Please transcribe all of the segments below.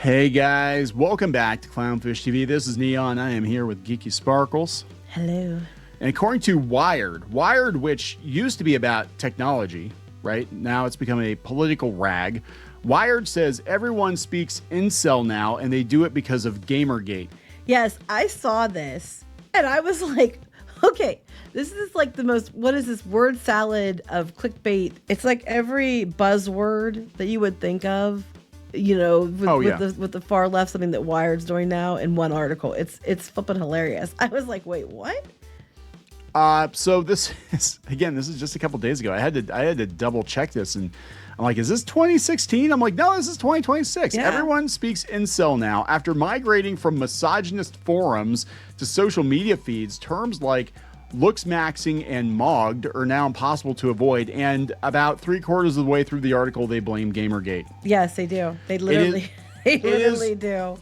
Hey guys, welcome back to Clownfish TV. This is Kneon. I am here with Geeky Sparkles. Hello. And according to Wired, which used to be about technology, right? Now it's become a political rag. Wired says everyone speaks incel now, and they do it because of GamerGate. Yes, I saw this, and I was like, okay, this is like the most, what is this word salad of clickbait? It's like every buzzword that you would think of, you know, with the far left, something that Wired's doing now in one article. It's flipping hilarious. I was like, wait, what? So this is just a couple days ago. I had to double check this, and I'm like, is this 2016? I'm like, no, this is 2026. Yeah. Everyone speaks incel now. After migrating from misogynist forums to social media feeds, terms like looks maxing and mogged are now impossible to avoid. And about 3/4 of the way through the article, they blame GamerGate. Yes, they do. They literally do.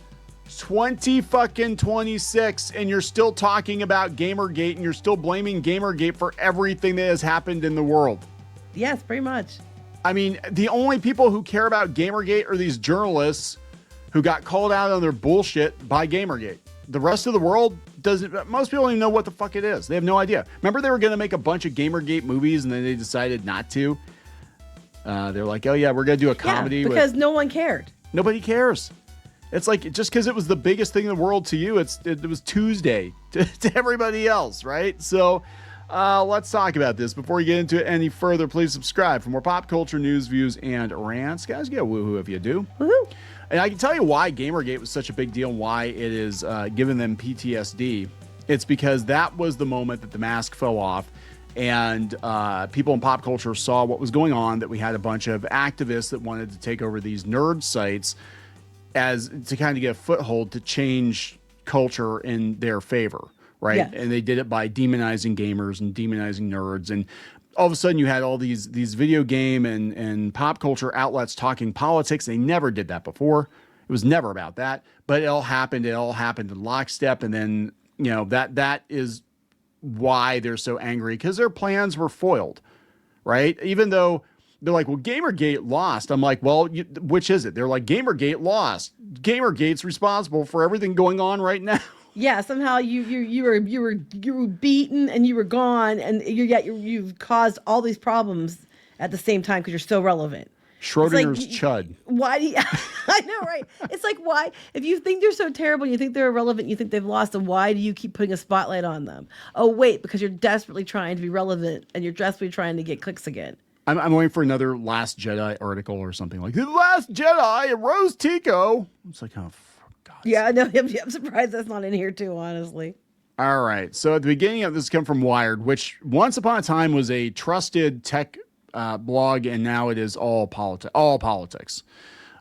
2026, and you're still talking about GamerGate, and you're still blaming GamerGate for everything that has happened in the world. Yes, pretty much. I mean, the only people who care about GamerGate are these journalists who got called out on their bullshit by GamerGate. The rest of the world doesn't. Most people don't even know what the fuck it is. They have no idea. Remember, they were going to make a bunch of GamerGate movies, and then they decided not to. They're like, oh yeah, we're going to do a comedy because no one cared. Nobody cares. It's like, just because it was the biggest thing in the world to you, it was Tuesday to everybody else, right? So let's talk about this. Before we get into it any further, please subscribe for more pop culture news, views, and rants. Guys, get a woohoo if you do. Woohoo! And I can tell you why GamerGate was such a big deal and why it is giving them PTSD. It's because that was the moment that the mask fell off, and people in pop culture saw what was going on, that we had a bunch of activists that wanted to take over these nerd sites as to kind of get a foothold to change culture in their favor, right? Yeah. And they did it by demonizing gamers and demonizing nerds, and all of a sudden you had all these video game and pop culture outlets talking politics. They never did that before. It was never about that, but it all happened in lockstep. And then, you know, that is why they're so angry, because their plans were foiled, right? Even though they're like, well, GamerGate lost. I'm like, well, which is it? They're like, GamerGate lost. GamerGate's responsible for everything going on right now. Yeah, somehow you were beaten and you were gone, and you've caused all these problems at the same time because you're so relevant. Schrodinger's chud. Why do you? I know, right? It's like, why? If you think they're so terrible, you think they're irrelevant, you think they've lost them, why do you keep putting a spotlight on them? Oh, wait, because you're desperately trying to be relevant and you're desperately trying to get clicks again. I'm waiting for another Last Jedi article or something like, The Last Jedi, Rose Tico. It's like, oh, for God's sake. Yeah, I know. I'm surprised that's not in here too, honestly. All right. So at the beginning of this, come from Wired, which once upon a time was a trusted tech blog, and now it is all politics.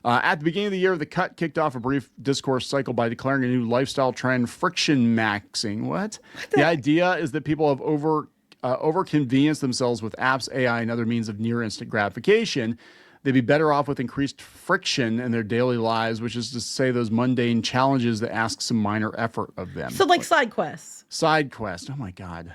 At the beginning of the year, The Cut kicked off a brief discourse cycle by declaring a new lifestyle trend, friction maxing. What? The idea is that people have over-convenience themselves with apps, AI, and other means of near instant gratification. They'd be better off with increased friction in their daily lives, which is to say those mundane challenges that ask some minor effort of them. So like side quests. Side quest. Oh my God.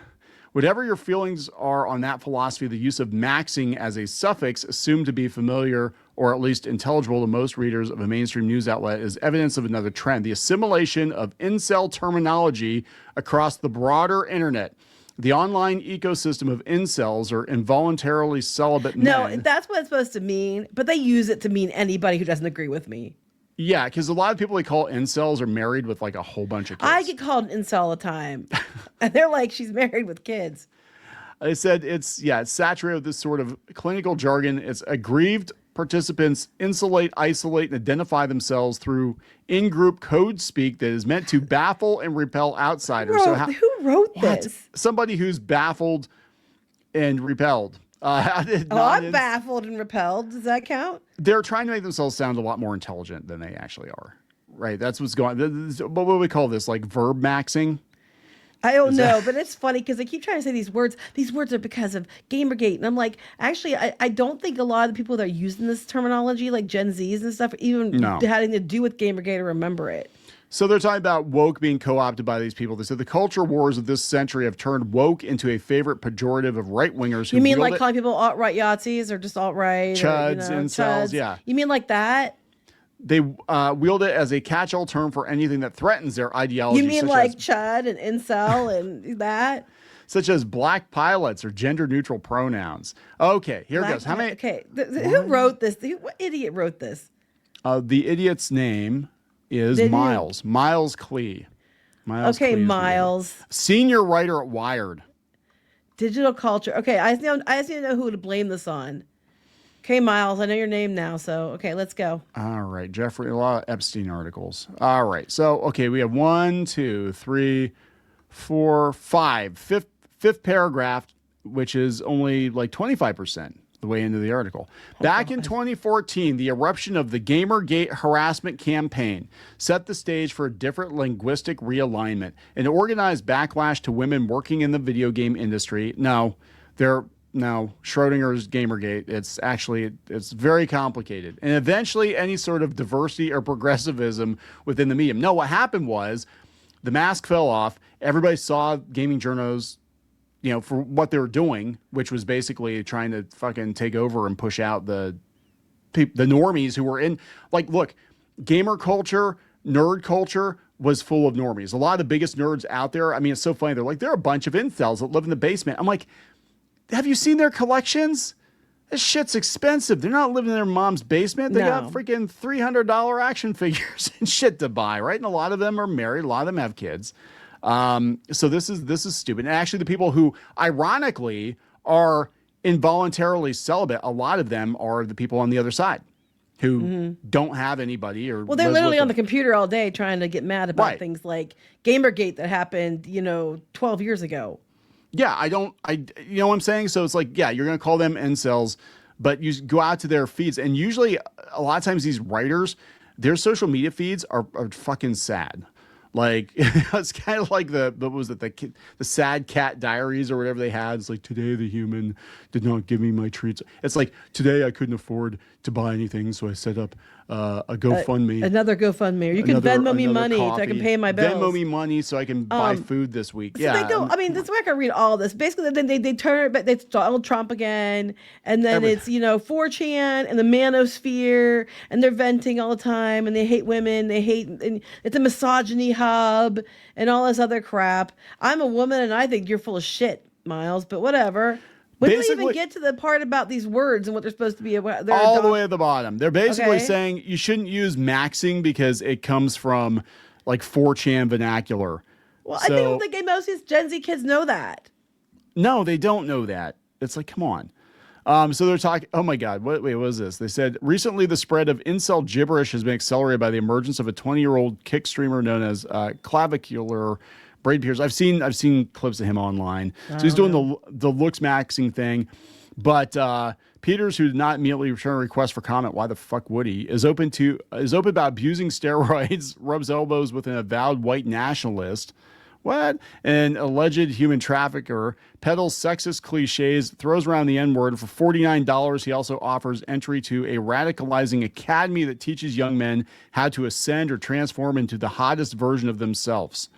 Whatever your feelings are on that philosophy, the use of maxing as a suffix, assumed to be familiar or at least intelligible to most readers of a mainstream news outlet, is evidence of another trend: the assimilation of incel terminology across the broader internet. The online ecosystem of incels, or involuntarily celibate men. No, that's what it's supposed to mean, but they use it to mean anybody who doesn't agree with me. Yeah, because a lot of people they call incels are married with like a whole bunch of kids. I get called an incel all the time. And they're like, she's married with kids. I said it's saturated with this sort of clinical jargon. It's aggrieved participants insulate, isolate, and identify themselves through in-group code speak that is meant to baffle and repel outsiders. Who wrote this? Somebody who's baffled and repelled. I'm baffled and repelled. Does that count? They're trying to make themselves sound a lot more intelligent than they actually are. Right? That's what's going on. What do we call this? Like verb maxing? I don't know, but it's funny because they keep trying to say these words. These words are because of GamerGate. And I'm like, actually, I don't think a lot of the people that are using this terminology, like Gen Zs and stuff, even having to do with GamerGate or remember it. So they're talking about woke being co-opted by these people. They said the culture wars of this century have turned woke into a favorite pejorative of right-wingers. You mean like calling people alt-right Yahtzees or just alt-right? Chuds, incels, yeah. You mean like that? They wield it as a catch-all term for anything that threatens their ideology. You mean like chud and incel and that? Such as black pilots or gender-neutral pronouns. Okay, here it goes. How many? Okay, who wrote this? What idiot wrote this? The idiot's name is Miles. Miles Klee. Miles okay, Klee Miles. Senior writer at Wired. Digital culture. Okay, I just need to know who to blame this on. Okay, Miles, I know your name now, so okay, let's go. All right, Jeffrey, a lot of Epstein articles. All right, so okay, we have 1, 2, 3, 4, 5. Fifth paragraph, which is only like 25% the way into the article. Back in 2014, the eruption of the GamerGate harassment campaign set the stage for a different linguistic realignment, an organized backlash to women working in the video game industry. No, Schrodinger's GamerGate. It's very complicated. And eventually any sort of diversity or progressivism within the medium. No, what happened was the mask fell off. Everybody saw gaming journos, for what they were doing, which was basically trying to fucking take over and push out the normies who were in, like, look, gamer culture, nerd culture was full of normies. A lot of the biggest nerds out there. I mean, it's so funny. They're like, there are a bunch of incels that live in the basement. I'm like, have you seen their collections? This shit's expensive. They're not living in their mom's basement. They got freaking $300 action figures and shit to buy, right? And a lot of them are married. A lot of them have kids. So this is stupid. And actually the people who ironically are involuntarily celibate, a lot of them are the people on the other side who don't have anybody or. Well, they're literally on the computer all day trying to get mad about things like Gamergate that happened, 12 years ago. Yeah, you know what I'm saying? So it's like, yeah, you're going to call them incels, but you go out to their feeds. And usually a lot of times these writers, their social media feeds are fucking sad. Like, it's kind of like the sad cat diaries or whatever they had. It's like, today the human did not give me my treats. It's like, today I couldn't afford to buy anything, so I set up a GoFundMe. Another GoFundMe. Or you can Venmo me money so I can pay my bills. Venmo me money so I can buy food this week. So yeah. they go, this is where I can read all this. Basically, then they turn it, but it's Donald Trump again. And then it's, 4chan and the manosphere. And they're venting all the time. And they hate women. And it's a misogyny hub and all this other crap. I'm a woman and I think you're full of shit, Miles, but whatever. When do we even get to the part about these words and what they're supposed to be? All the way at the bottom. They're basically saying you shouldn't use maxing because it comes from like 4chan vernacular. Well, I don't think most of these Gen Z kids know that. No, they don't know that. It's like, come on. So they're talking, oh my God, what was this? They said, recently the spread of incel gibberish has been accelerated by the emergence of a 20-year-old kick streamer known as Clavicular Braid Pierce. I've seen clips of him online. So he's doing the looks maxing thing. But Peters, who did not immediately return a request for comment, why the fuck would he, is open about abusing steroids, rubs elbows with an avowed white nationalist. What? An alleged human trafficker, peddles sexist cliches, throws around the N-word. For $49, he also offers entry to a radicalizing academy that teaches young men how to ascend or transform into the hottest version of themselves.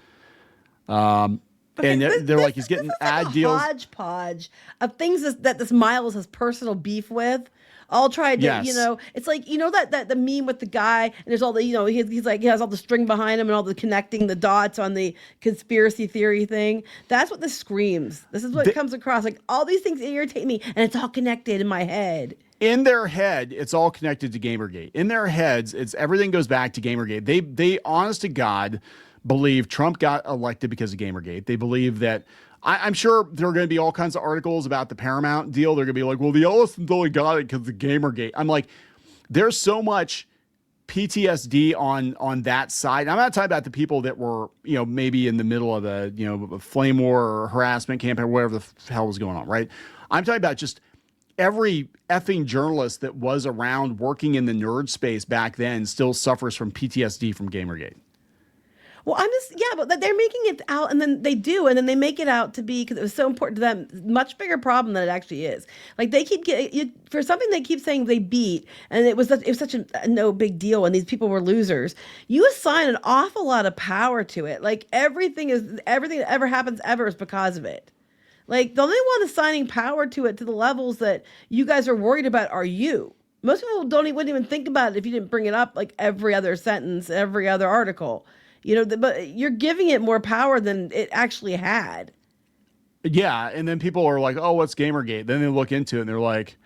And they're like, he's getting ad deals. Hodgepodge of things that this Miles has personal beef with. All tried to, it's like, that the meme with the guy and there's all the, he's like, he has all the string behind him and all the connecting the dots on the conspiracy theory thing. That's what this screams. This is what comes across. Like, all these things irritate me and it's all connected in my head. In their head, it's all connected to Gamergate. In their heads, everything goes back to Gamergate. They honest to God believe Trump got elected because of Gamergate. They believe that, I'm sure there are going to be all kinds of articles about the Paramount deal. They're going to be like, well, the Ellisons only got it because of Gamergate. I'm like, there's so much PTSD on that side. I'm not talking about the people that were, maybe in the middle of a flame war or harassment campaign or whatever the hell was going on, right? I'm talking about just every effing journalist that was around working in the nerd space back then still suffers from PTSD from Gamergate. Well, but they're making it out, and then they make it out to be, because it was so important to them, much bigger problem than it actually is. Like, they keep getting, for something they keep saying they beat, and it was such a no big deal, and these people were losers. You assign an awful lot of power to it. Like, everything that ever happens ever is because of it. Like, the only one assigning power to it to the levels that you guys are worried about are you. Most people wouldn't even think about it if you didn't bring it up like every other sentence, every other article. But you're giving it more power than it actually had. Yeah, and then people are like, "Oh, what's Gamergate?" Then they look into it and they're like,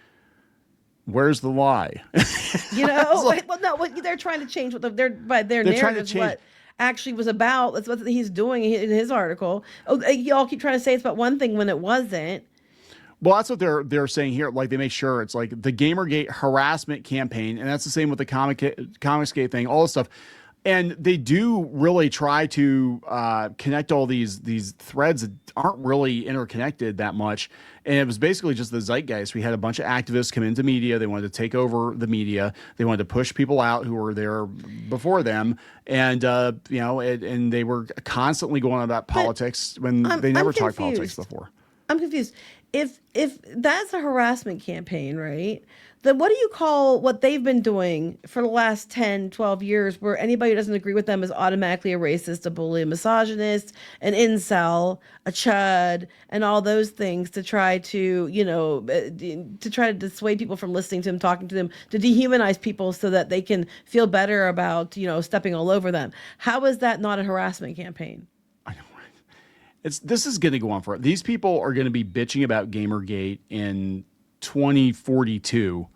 "Where's the lie?" Like, well, no, they're trying to change what their narrative is what actually was about. That's what he's doing in his article. Oh, y'all keep trying to say it's about one thing when it wasn't. Well, that's what they're saying here. Like, they make sure it's like the Gamergate harassment campaign, and that's the same with the Comicsgate thing, all this stuff. And they do really try to connect all these threads that aren't really interconnected that much. And it was basically just the zeitgeist. We had a bunch of activists come into media. They wanted to take over the media. They wanted to push people out who were there before them. And, and they were constantly going on about politics when they never talked politics before. I'm confused. If that's a harassment campaign, right? Then what do you call what they've been doing for the last 10, 12 years where anybody who doesn't agree with them is automatically a racist, a bully, a misogynist, an incel, a chud, and all those things to try to, dissuade people from listening to them, talking to them, to dehumanize people so that they can feel better about, stepping all over them. How is that not a harassment campaign? I know. This is going to go on forever. These people are going to be bitching about Gamergate in 2042,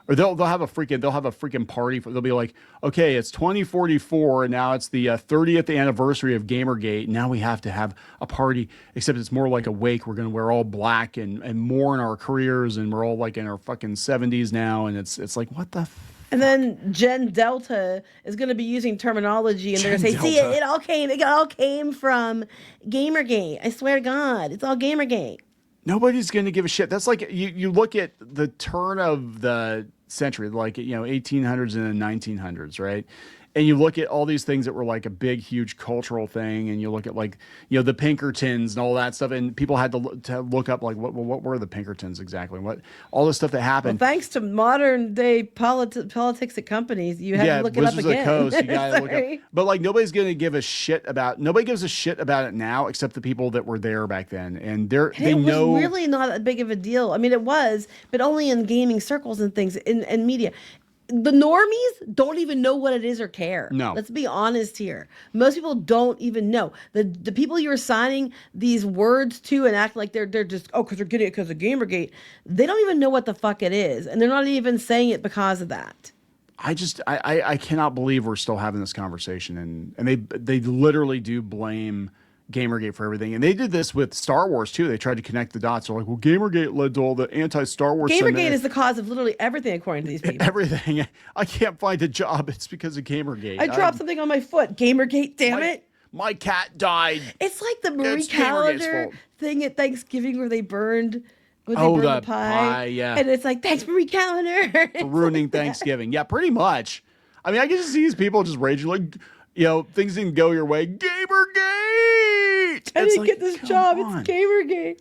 or they'll have a freaking party. They'll be like, okay, it's 2044, and now it's the 30th anniversary of Gamergate. Now we have to have a party, except it's more like a wake. We're going to wear all black and mourn our careers, and we're all like in our fucking 70s now, and it's like, what the and then Gen Delta is going to be using terminology, and they're going to say, see, it all came from Gamergate. I swear to God, it's all Gamergate. Nobody's going to give a shit. That's like you look at the turn of the century, like 1800s and the 1900s, right? And you look at all these things that were like a big, huge cultural thing, and you look at like the Pinkertons and all that stuff, and people had to look up like what were the Pinkertons exactly? What all this stuff that happened. Well, thanks to modern day politics at companies, you have to look it up again. Coast, you gotta look up. But like nobody gives a shit about it now except the people that were there back then, and they know. It was really not that big of a deal. I mean, it was, but only in gaming circles and things and media. The normies don't even know what it is or care. No. Let's be honest here. Most people don't even know. The people you're assigning these words to and act like they're just, because they're getting it because of Gamergate. They don't even know what the fuck it is. And they're not even saying it because of that. I cannot believe we're still having this conversation. And they literally do blame Gamergate for everything. And they did this with Star Wars too. They tried to connect the dots. They're like, well, Gamergate led to all the anti-Star Wars. Gamergate is the cause of literally everything, according to these people. Everything. I can't find a job. It's because of Gamergate. I dropped something on my foot. Gamergate, damn it. My cat died. It's like the Marie Calendar thing at Thanksgiving where they burned the pie. Yeah. And it's like, thanks, Marie Calendar. For ruining Thanksgiving. Yeah, pretty much. I mean, I can just see these people just raging like, things didn't go your way. Gamergate! I didn't get this job. It's Gamergate.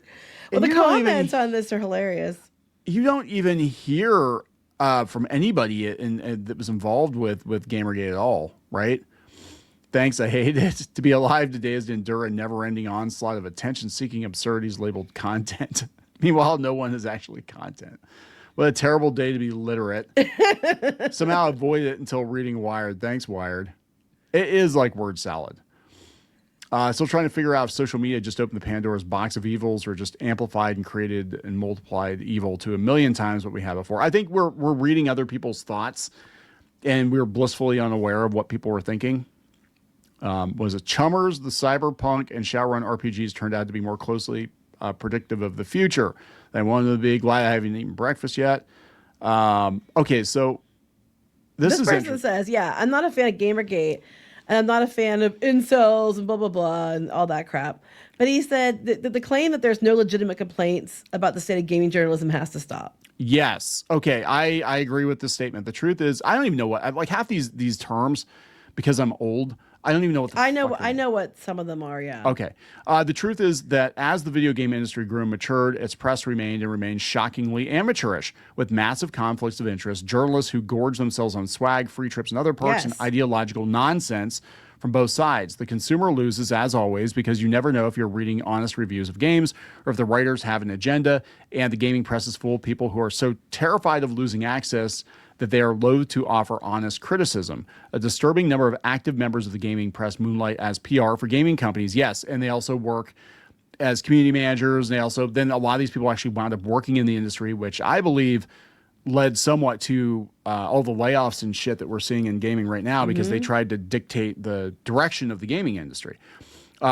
Well, the comments on this are hilarious. You don't even hear from anybody that was involved with Gamergate at all, right? Thanks, I hate it. To be alive today is to endure a never-ending onslaught of attention-seeking absurdities labeled content. Meanwhile, no one is actually content. What a terrible day to be literate. Somehow avoid it until reading Wired. Thanks, Wired. It is like word salad. Still trying to figure out if social media just opened the Pandora's box of evils or just amplified and created and multiplied evil to a million times what we had before. I think we're reading other people's thoughts, and we're blissfully unaware of what people were thinking. Was it Chummers, the Cyberpunk, and Shadowrun RPGs turned out to be more closely predictive of the future than one of the big, glad I haven't eaten breakfast yet. Okay, so this person says, I'm not a fan of Gamergate. And I'm not a fan of incels and blah, blah, blah, and all that crap. But he said the claim that there's no legitimate complaints about the state of gaming journalism has to stop. Yes. Okay. I agree with this statement. The truth is, I don't even know what, like half these terms, because I'm old, I don't even know what I know what some of them are, yeah. Okay. The truth is that as the video game industry grew and matured, its press remained shockingly amateurish, with massive conflicts of interest, journalists who gorge themselves on swag, free trips, and other perks, and ideological nonsense from both sides. The consumer loses, as always, because you never know if you're reading honest reviews of games or if the writers have an agenda, and the gaming press is full of people who are so terrified of losing access that they are loath to offer honest criticism. A disturbing number of active members of the gaming press moonlight as PR for gaming companies. Yes, and they also work as community managers. And then a lot of these people actually wound up working in the industry, which I believe led somewhat to all the layoffs and shit that we're seeing in gaming right now, because they tried to dictate the direction of the gaming industry.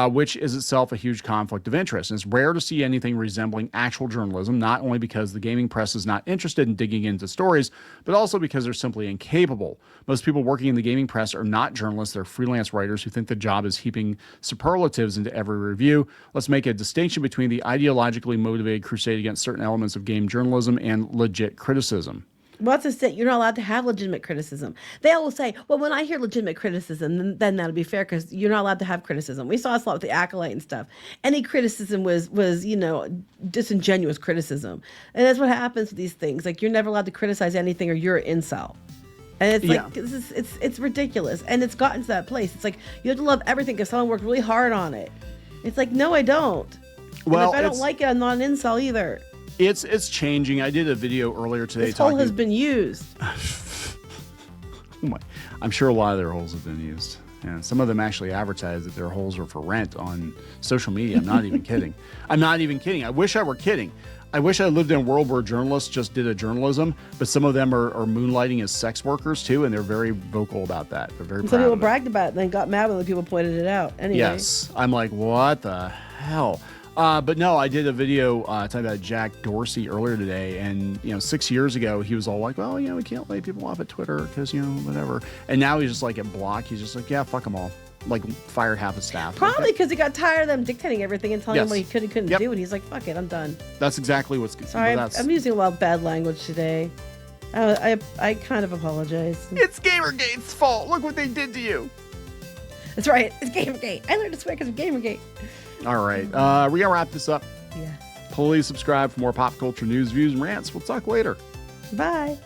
Which is itself a huge conflict of interest. And it's rare to see anything resembling actual journalism, not only because the gaming press is not interested in digging into stories, but also because they're simply incapable. Most people working in the gaming press are not journalists. They're freelance writers who think the job is heaping superlatives into every review. Let's make a distinction between the ideologically motivated crusade against certain elements of game journalism and legit criticism. Well, that's just it. You're not allowed to have legitimate criticism. They always say, well, when I hear legitimate criticism, then that'll be fair, because you're not allowed to have criticism. We saw this a lot with the Acolyte and stuff. Any criticism was disingenuous criticism. And that's what happens with these things. Like, you're never allowed to criticize anything, or you're an incel. And it's like, it's ridiculous. And it's gotten to that place. It's like, you have to love everything because someone worked really hard on it. It's like, no, I don't. Well, and if I don't like it, I'm not an incel either. It's changing. I did a video earlier today. This hole has been used. Oh my. I'm sure a lot of their holes have been used. And some of them actually advertise that their holes are for rent on social media. I'm not even kidding. I'm not even kidding. I wish I were kidding. I wish I lived in a world where journalists just did a journalism, but some of them are moonlighting as sex workers too, and they're very vocal about that. They're very proud. Some people bragged about it and then got mad when the people pointed it out. Anyway. Yes. I'm like, what the hell? But no, I did a video talking about Jack Dorsey earlier today, and 6 years ago he was all like, well, we can't lay people off at Twitter because whatever. And now he's just like at Block, he's just like, yeah, fuck them all. Like, fired half his staff. Probably because he got tired of them dictating everything and telling him what he could and couldn't do, and he's like, fuck it, I'm done. That's exactly what's good. Sorry, I'm using a lot of bad language today. I kind of apologize. It's GamerGate's fault. Look what they did to you. That's right. It's GamerGate. I learned to swear because of GamerGate. All right. We're going to wrap this up. Yes. Please subscribe for more pop culture news, views, and rants. We'll talk later. Bye.